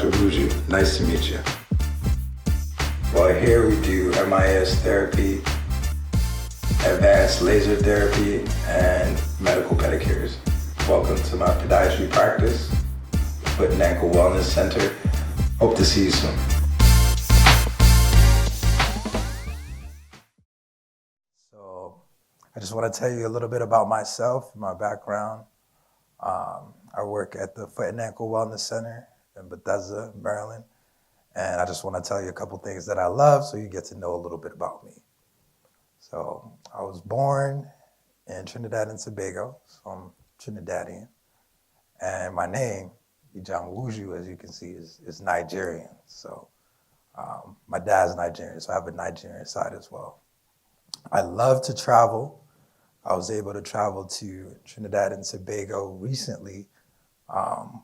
Dr. Nwuju. Nice to meet you. Well, here we do MIS therapy, advanced laser therapy, and medical pedicures. Welcome to my podiatry practice, Foot and Ankle Wellness Center. Hope to see you soon. So, I just want to tell you a little bit about myself, my background. I work at the Foot and Ankle Wellness Center in Bethesda, Maryland. And I just want to tell you a couple things that I love so you get to know a little bit about me. So I was born in Trinidad and Tobago, so I'm Trinidadian. And my name, Ijeoma Nwuju, as you can see, is Nigerian. So my dad's Nigerian, so I have a Nigerian side as well. I love to travel. I was able to travel to Trinidad and Tobago recently,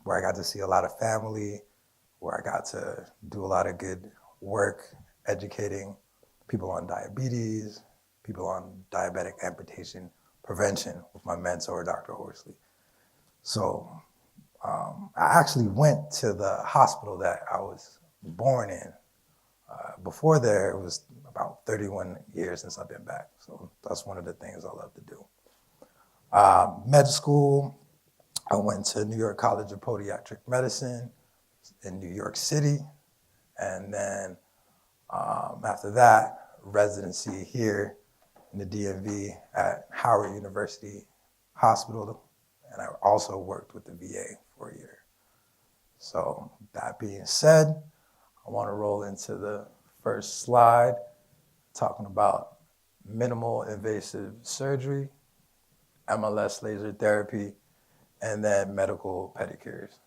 where I got to see a lot of family, where I got to do a lot of good work educating people on diabetes, people on diabetic amputation prevention with my mentor, Dr. Horsley. So I actually went to the hospital that I was born in. Before there, it was about 31 years since I've been back. So that's one of the things I love to do. Med school, I went to New York College of Podiatric Medicine in New York City. And then after that, residency here in the DMV at Howard University Hospital. And I also worked with the VA for a year. So that being said, I want to roll into the first slide, talking about minimal invasive surgery, MLS Laser Therapy, and then medical pedicures.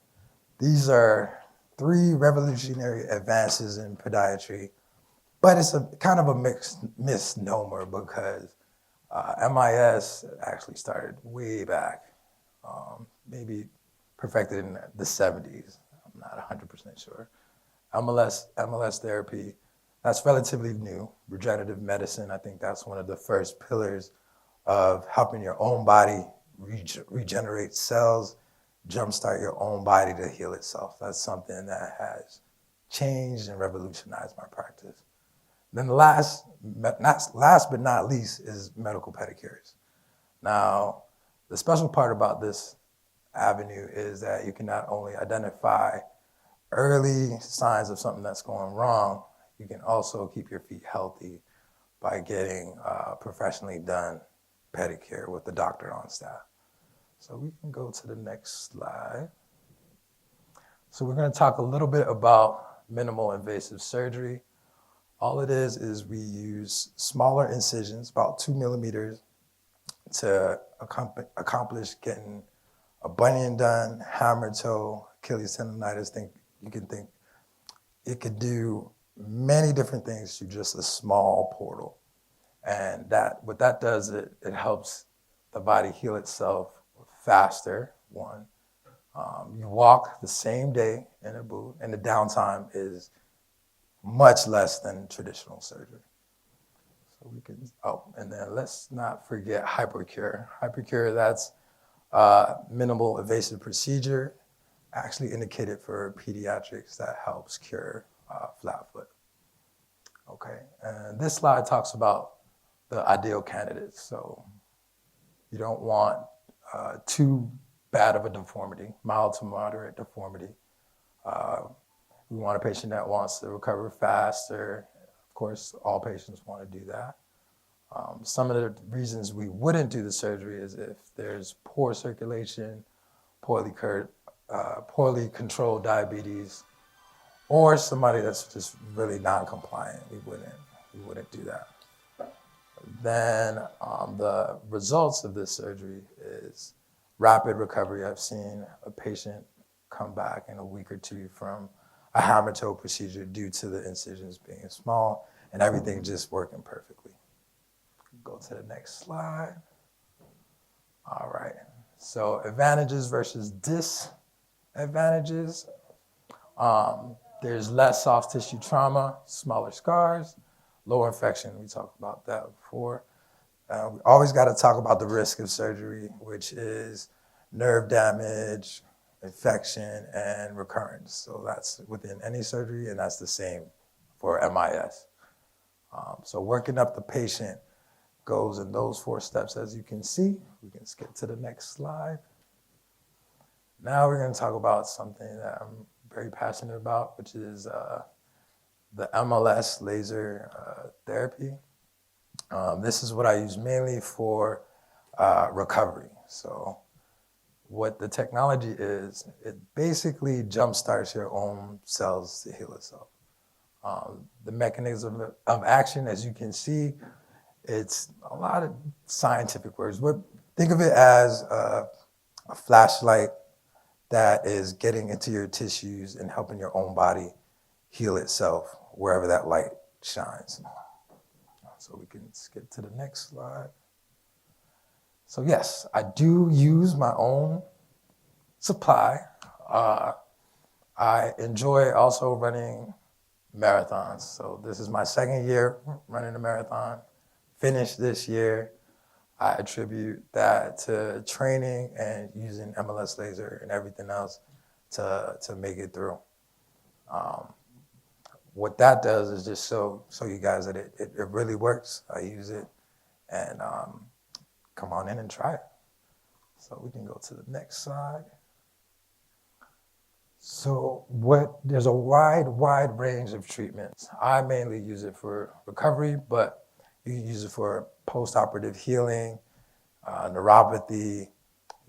These are 3 revolutionary advances in podiatry, but it's a kind of a mixed misnomer because MIS actually started way back, maybe perfected in the 70s. I'm not 100% sure. MLS therapy, that's relatively new. Regenerative medicine, I think that's one of the first pillars of helping your own body regenerate cells, jumpstart your own body to heal itself. That's something that has changed and revolutionized my practice. Then last but not least is medical pedicures. Now, the special part about this avenue is that you can not only identify early signs of something that's going wrong, you can also keep your feet healthy by getting professionally done pedicure with the doctor on staff. So we can go to the next slide. So we're going to talk a little bit about minimal invasive surgery. All it is we use smaller incisions, about 2 millimeters, to accomplish getting a bunion done, hammertoe, Achilles tendonitis. It could do many different things through just a small portal. And what that does, it helps the body heal itself faster, one. You walk the same day in a boot, and the downtime is much less than traditional surgery. So we can, and then let's not forget hypercure. Hypercure, that's minimal invasive procedure, actually indicated for pediatrics that helps cure flat foot. Okay, and this slide talks about the ideal candidates. So you don't want too bad of a deformity, mild to moderate deformity. We want a patient that wants to recover faster. Of course, all patients want to do that. Some of the reasons we wouldn't do the surgery is if there's poor circulation, poorly controlled diabetes, or somebody that's just really non-compliant. We wouldn't do that. Then the results of this surgery is rapid recovery. I've seen a patient come back in a week or 2 from a hammertoe procedure due to the incisions being small and everything just working perfectly. Go to the next slide. All right, so advantages versus disadvantages. There's less soft tissue trauma, smaller scars, lower infection. We talked about that before. We always got to talk about the risk of surgery, which is nerve damage, infection, and recurrence. So that's within any surgery, and that's the same for MIS. So working up the patient goes in those 4 steps, as you can see. We can skip to the next slide. Now we're going to talk about something that I'm very passionate about, which is the MLS Laser Therapy. This is what I use mainly for recovery. So what the technology is, it basically jumpstarts your own cells to heal itself. The mechanism of action, as you can see, it's a lot of scientific words. Think of it as a flashlight that is getting into your tissues and helping your own body heal itself wherever that light shines. So we can skip to the next slide. So yes, I do use my own supply. I enjoy also running marathons. So this is my 2nd year running a marathon. Finished this year. I attribute that to training and using MLS laser and everything else to make it through. What that does is just show you guys that it really works. I use it, and come on in and try it. So we can go to the next slide. So there's a wide range of treatments. I mainly use it for recovery, but you can use it for post-operative healing, neuropathy.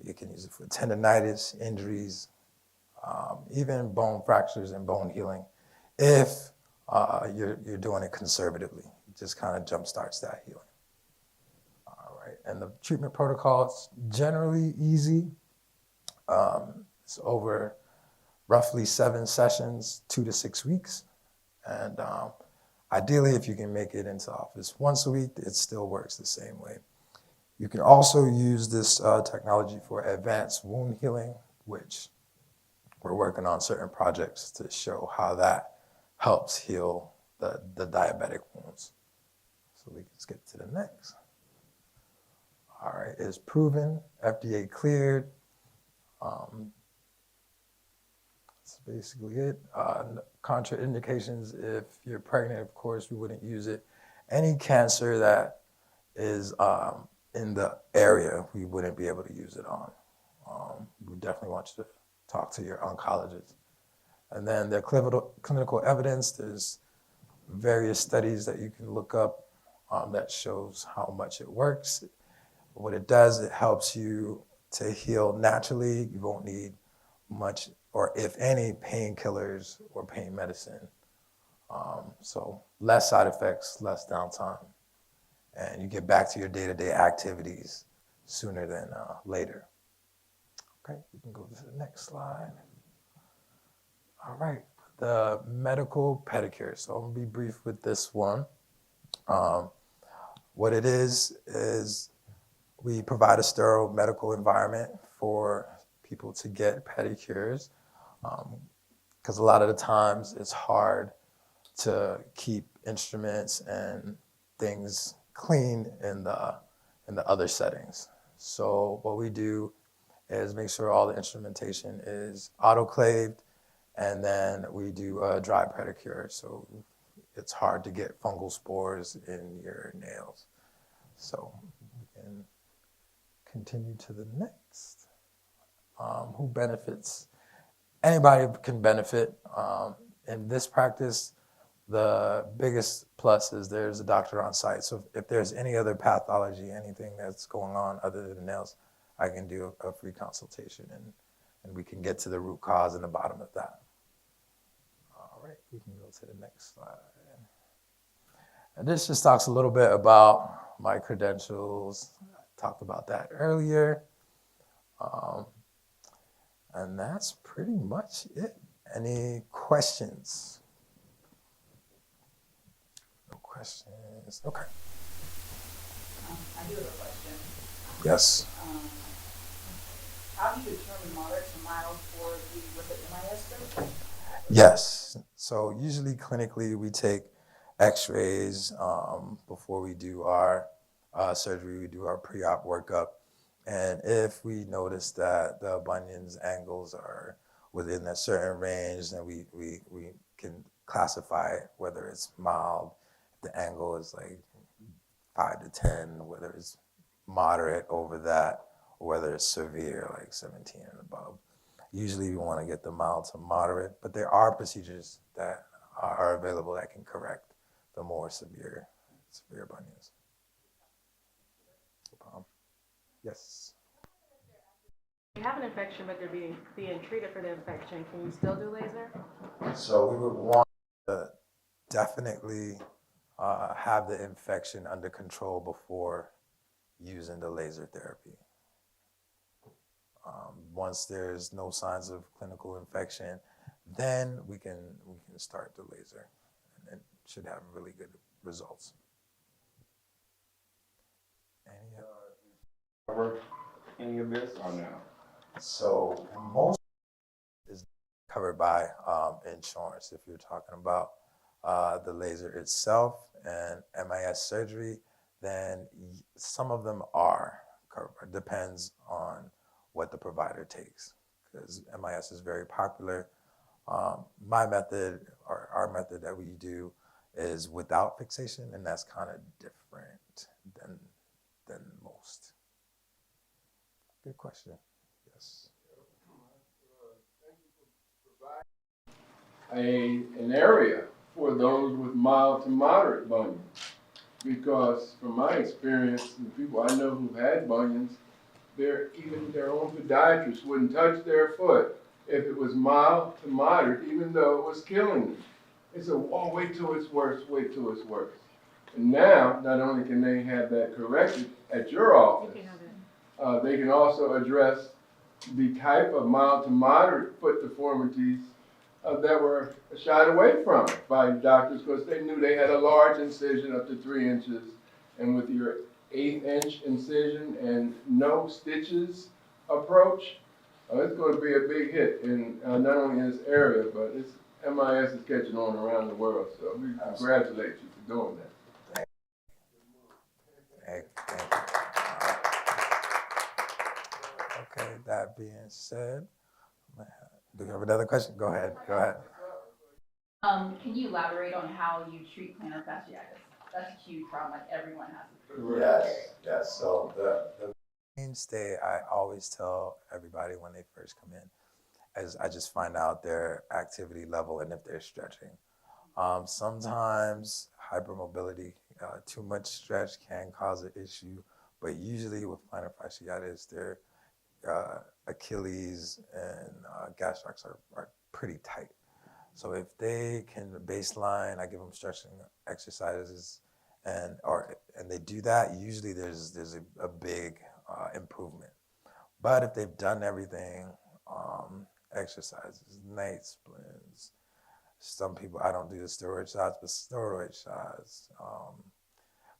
You can use it for tendonitis, injuries, even bone fractures and bone healing. If you're doing it conservatively, it just kind of jumpstarts that healing. All right, and the treatment protocol is generally easy. It's over roughly 7 sessions, 2 to 6 weeks. And ideally, if you can make it into office once a week, it still works the same way. You can also use this technology for advanced wound healing, which we're working on certain projects to show how that helps heal the diabetic wounds. So we can skip to the next. All right, it's proven, FDA cleared. That's basically it. Contraindications, if you're pregnant, of course, we wouldn't use it. Any cancer that is in the area, we wouldn't be able to use it on. We definitely want you to talk to your oncologist. And then the clinical evidence, there's various studies that you can look up that shows how much it works. What it does, it helps you to heal naturally. You won't need much, or if any, painkillers or pain medicine. So less side effects, less downtime, and you get back to your day-to-day activities sooner than later. Okay, we can go to the next slide. All right, the medical pedicure. So I'm gonna be brief with this one. What it is we provide a sterile medical environment for people to get pedicures, because a lot of the times it's hard to keep instruments and things clean in the other settings. So what we do is make sure all the instrumentation is autoclaved, and then we do a dry pedicure, so it's hard to get fungal spores in your nails. So we can continue to the next. Who benefits? Anybody can benefit. In this practice, the biggest plus is there's a doctor on site. So if there's any other pathology, anything that's going on other than nails, I can do a free consultation, and we can get to the root cause and the bottom of that. All right, we can go to the next slide. And this just talks a little bit about my credentials. I talked about that earlier. And that's pretty much it. Any questions? No questions. Okay. I do have a question. Yes. How do you determine moderate to mild for the MIS surgery? Yes. So usually clinically we take x-rays before we do our surgery. We do our pre-op workup. And if we notice that the bunions angles are within a certain range, then we can classify whether it's mild, if the angle is like 5 to 10, whether it's moderate over that, or whether it's severe, like 17 and above. Usually we want to get the mild to moderate, but there are procedures that are available that can correct the more severe bunions. No problem. Yes. You have an infection, but they're being treated for the infection. Can you still do laser? So we would want to definitely have the infection under control before using the laser therapy. Once there's no signs of clinical infection, then we can start the laser, and it should have really good results. Cover any of this or no? So most is covered by insurance. If you're talking about the laser itself and MIS surgery, then some of them are covered. Depends on what the provider takes, because MIS is very popular. My method, or our method that we do, is without fixation, and that's kind of different than most. Good question. Yes. An area for those with mild to moderate bunions. Because from my experience, the people I know who've had bunions, even their own podiatrist wouldn't touch their foot if it was mild to moderate, even though it was killing them. They said, oh, wait till it's worse, wait till it's worse. And now, not only can they have that corrected at your office, they can also address the type of mild to moderate foot deformities that were shied away from by doctors because they knew they had a large incision up to 3 inches. And with your 1/8-inch incision and no stitches approach, it's going to be a big hit in not only in this area, but MIS is catching on around the world. So we congratulate you for doing that. Thank you. Okay, that being said, do you have another question? Go ahead. Can you elaborate on how you treat plantar fasciitis? That's a huge problem, like everyone has it. Yes. So the mainstay I always tell everybody when they first come in is I just find out their activity level and if they're stretching. Sometimes hypermobility, too much stretch can cause an issue, but usually with plantar fasciitis, their Achilles and gastrocs are pretty tight. So if they can baseline, I give them stretching exercises, and they do that. Usually there's a big improvement. But if they've done everything, exercises, night splints, some people, I don't do the steroid shots, but steroid shots,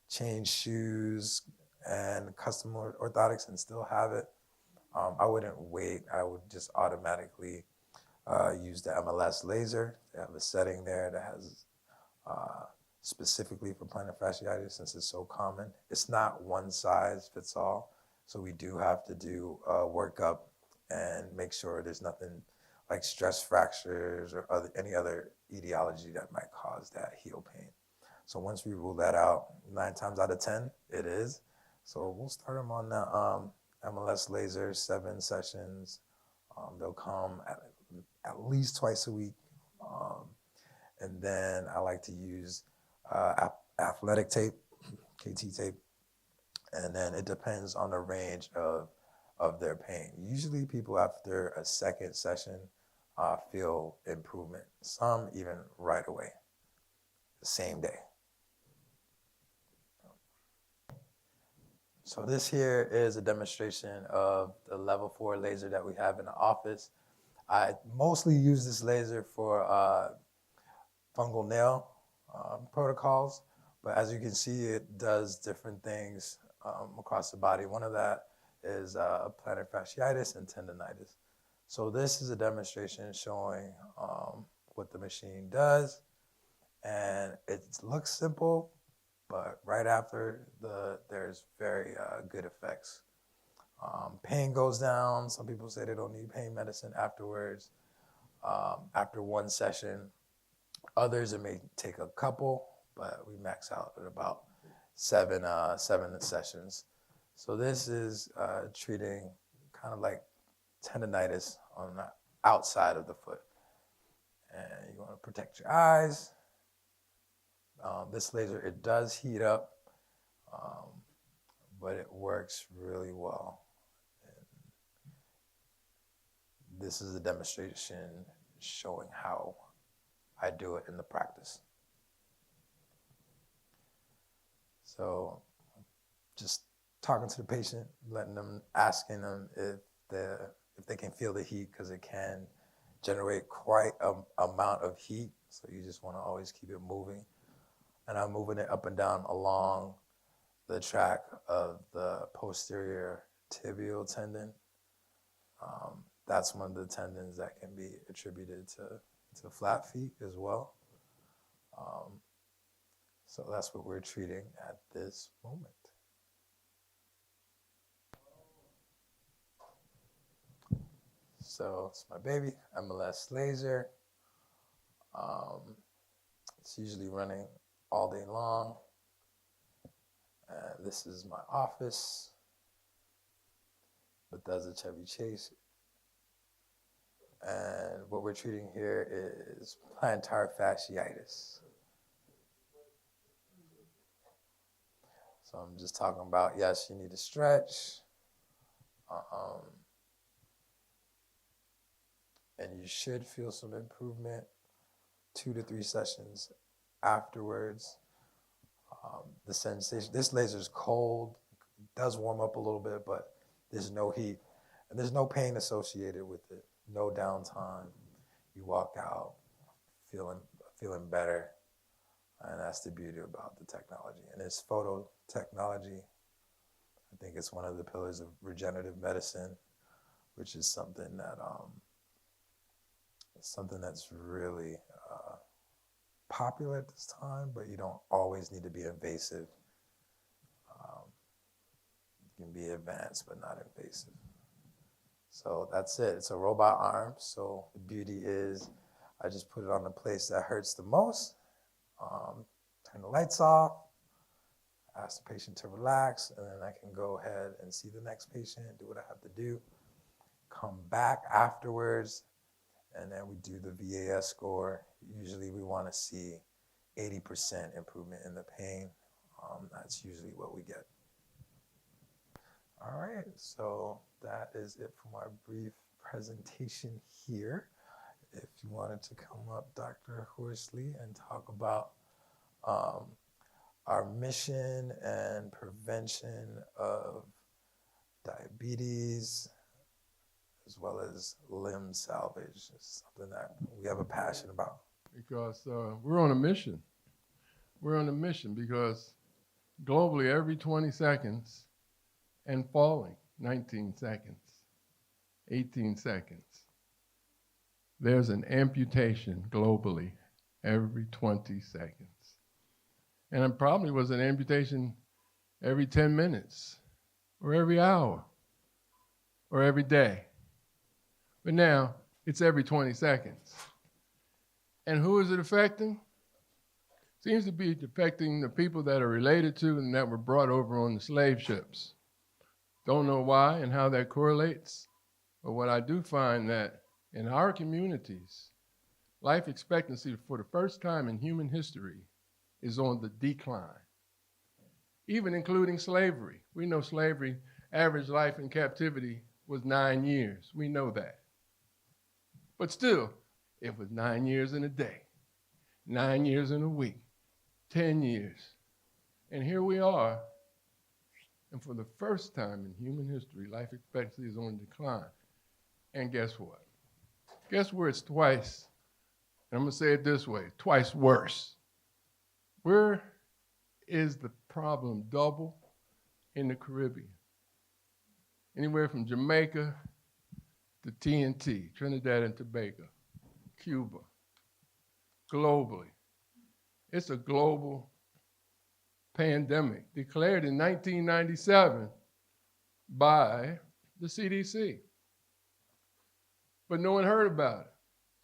change shoes and custom orthotics and still have it, I wouldn't wait. I would just automatically use the MLS laser. They have a setting there that has specifically for plantar fasciitis, since it's so common. It's not one size fits all. So we do have to do a workup and make sure there's nothing like stress fractures or any other etiology that might cause that heel pain. So once we rule that out, 9 times out of 10, it is. So we'll start them on the MLS laser, 7 sessions. They'll come at least twice a week. And then I like to use athletic tape, KT tape. And then it depends on the range of their pain. Usually people after a second session feel improvement. Some even right away, the same day. So this here is a demonstration of the level 4 laser that we have in the office. I mostly use this laser for fungal nail protocols, but as you can see, it does different things across the body. One of that is plantar fasciitis and tendonitis. So this is a demonstration showing what the machine does, and it looks simple, but right after there's very good effects. Pain goes down. Some people say they don't need pain medicine afterwards, after one session. Others, it may take a couple, but we max out at about seven sessions. So this is treating kind of like tendonitis on the outside of the foot. And you want to protect your eyes. This laser, it does heat up, but it works really well. And this is a demonstration showing how I do it in the practice. So just talking to the patient, asking them if they can feel the heat, because it can generate quite an amount of heat. So you just want to always keep it moving. And I'm moving it up and down along the track of the posterior tibial tendon. That's one of the tendons that can be attributed to flat feet as well. So that's what we're treating at this moment. So it's my baby, MLS Laser. It's usually running all day long. This is my office. Bethesda Chevy Chase. And what we're treating here is plantar fasciitis. So I'm just talking about, yes, you need to stretch. And you should feel some improvement 2 to 3 sessions afterwards. The sensation, this laser is cold, it does warm up a little bit, but there's no heat. And there's no pain associated with it, no downtime. You walk out feeling better. And that's the beauty about the technology. And it's photo technology. I think it's one of the pillars of regenerative medicine, which is something that's really popular at this time, but you don't always need to be invasive. You can be advanced, but not invasive. So that's it. It's a robot arm. So the beauty is I just put it on the place that hurts the most. Turn the lights off, ask the patient to relax, and then I can go ahead and see the next patient, do what I have to do, come back afterwards, and then we do the VAS score. Usually we want to see 80% improvement in the pain. That's usually what we get. All right, so that is it for my brief presentation here. If you wanted to come up, Dr. Horsley, and talk about our mission and prevention of diabetes, as well as limb salvage. It's something that we have a passion about. Because we're on a mission. We're on a mission because globally every 20 seconds and falling, 19 seconds, 18 seconds, there's an amputation globally every 20 seconds. And it probably was an amputation every 10 minutes or every hour or every day. But now it's every 20 seconds. And who is it affecting? Seems to be affecting the people that are related to and that were brought over on the slave ships. Don't know why and how that correlates, but what I do find that in our communities, life expectancy for the first time in human history is on the decline, even including slavery. We know slavery, average life in captivity was 9 years. We know that. But still, it was 9 years in a day, 9 years in a week, 10 years. And here we are. And for the first time in human history, life expectancy is on decline. And guess what? Guess where it's twice, and I'm gonna say it this way, twice worse. Where is the problem double? In the Caribbean. Anywhere from Jamaica to TNT, Trinidad and Tobago, Cuba, globally. It's a global pandemic declared in 1997 by the CDC. But no one heard about it.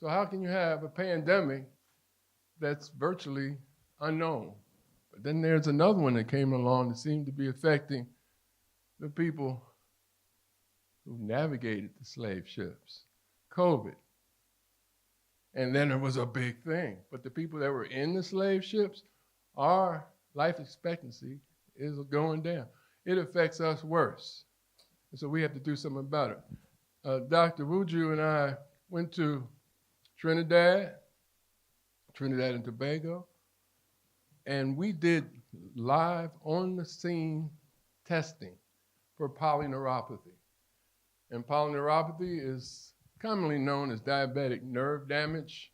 So how can you have a pandemic that's virtually unknown? But then there's another one that came along that seemed to be affecting the people who navigated the slave ships, COVID. And then there was a big thing. But the people that were in the slave ships, our life expectancy is going down. It affects us worse. And so we have to do something about it. Dr. Nwuju and I went to Trinidad and Tobago, and we did live on the scene testing for polyneuropathy. And polyneuropathy is commonly known as diabetic nerve damage.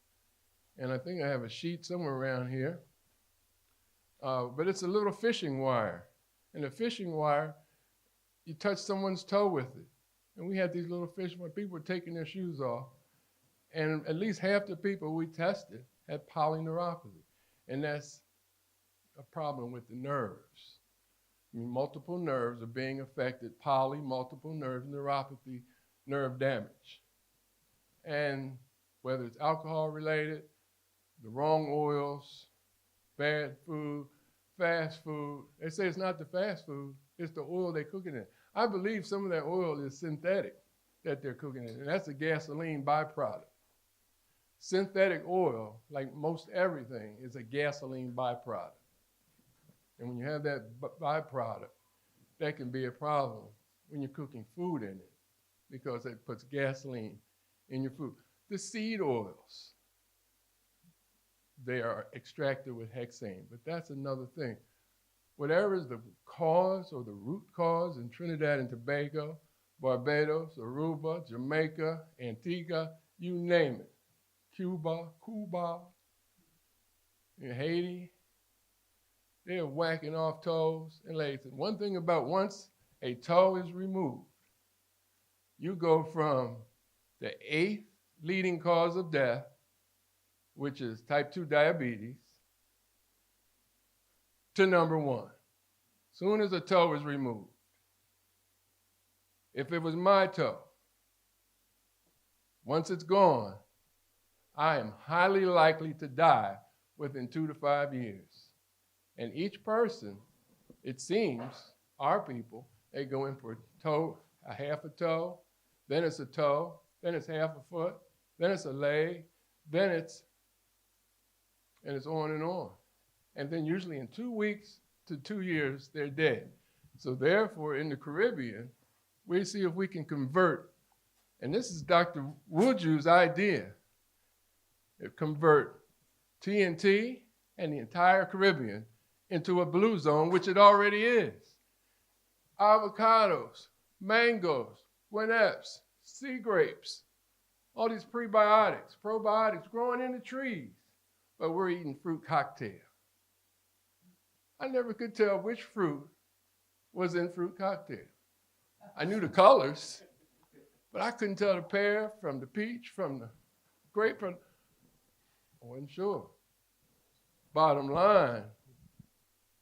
And I think I have a sheet somewhere around here. But it's a little fishing wire. And the fishing wire, you touch someone's toe with it. And we had these little fish where people were taking their shoes off. And at least half the people we tested had polyneuropathy. And that's a problem with the nerves. I mean, multiple nerves are being affected, multiple nerves, neuropathy, nerve damage. And whether it's alcohol related, the wrong oils, bad food, fast food. They say it's not the fast food, it's the oil they're cooking in. I believe some of that oil is synthetic that they're cooking in, and that's a gasoline byproduct. Synthetic oil, like most everything, is a gasoline byproduct. And when you have that byproduct, that can be a problem when you're cooking food in it, because it puts gasoline in your food. The seed oils, they are extracted with hexane, but that's another thing. Whatever is the cause or the root cause in Trinidad and Tobago, Barbados, Aruba, Jamaica, Antigua, you name it. Cuba, in Haiti, they're whacking off toes and legs. And one thing about once a toe is removed, you go from the 8th leading cause of death, which is type 2 diabetes, to number 1. Soon as a toe is removed. If it was my toe, once it's gone, I am highly likely to die within 2 to 5 years. And each person, it seems, our people, they go in for a toe, a half a toe, then it's a toe, then it's half a foot, then it's a leg, then it's on and on. And then usually in 2 weeks to 2 years, they're dead. So therefore, in the Caribbean, we see if we can convert, and this is Dr. Nwuju's idea, convert TNT and the entire Caribbean into a blue zone, which it already is. Avocados, mangoes, guineps, sea grapes, all these prebiotics, probiotics growing in the trees, but we're eating fruit cocktail. I never could tell which fruit was in fruit cocktail. I knew the colors, but I couldn't tell the pear from the peach, from the grape, I wasn't sure. Bottom line,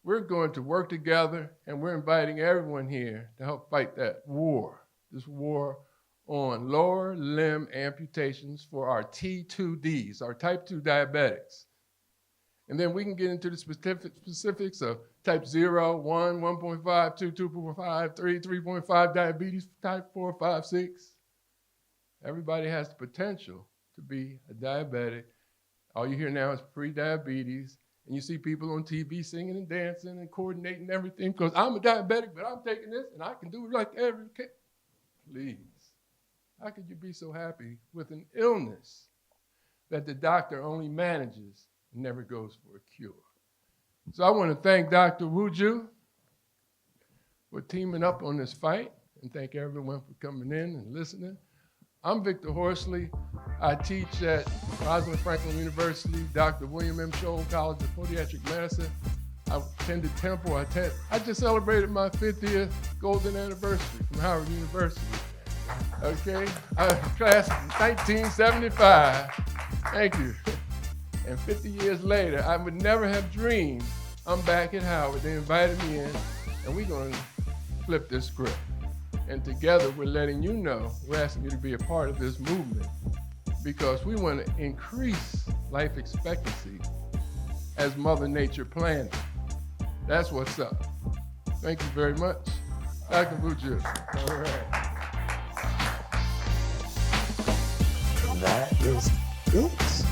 we're going to work together, and we're inviting everyone here to help fight that war, this war on lower limb amputations for our T2Ds, our type 2 diabetics. And then we can get into the specifics of type 0, 1, 1.5, 2, 2.5, 3, 3.5 diabetes, type 4, 5, 6. Everybody has the potential to be a diabetic. All you hear now is pre-diabetes, and you see people on TV singing and dancing and coordinating everything because I'm a diabetic, but I'm taking this, and I can do it like every kid. Please, how could you be so happy with an illness that the doctor only manages and never goes for a cure? So I want to thank Dr. Nwuju for teaming up on this fight, and thank everyone for coming in and listening. I'm Victor Horsley. I teach at Rosalind Franklin University, Dr. William M. Scholl College of Podiatric Medicine. I attended Temple. I just celebrated my 50th golden anniversary from Howard University. Okay, class of 1975. Thank you. And 50 years later, I would never have dreamed I'm back at Howard. They invited me in, and we're going to flip this script. And together we're letting you know, we're asking you to be a part of this movement because we want to increase life expectancy as Mother Nature planned it. That's what's up. Thank you very much. Dr. Nwuju. All right. That is it.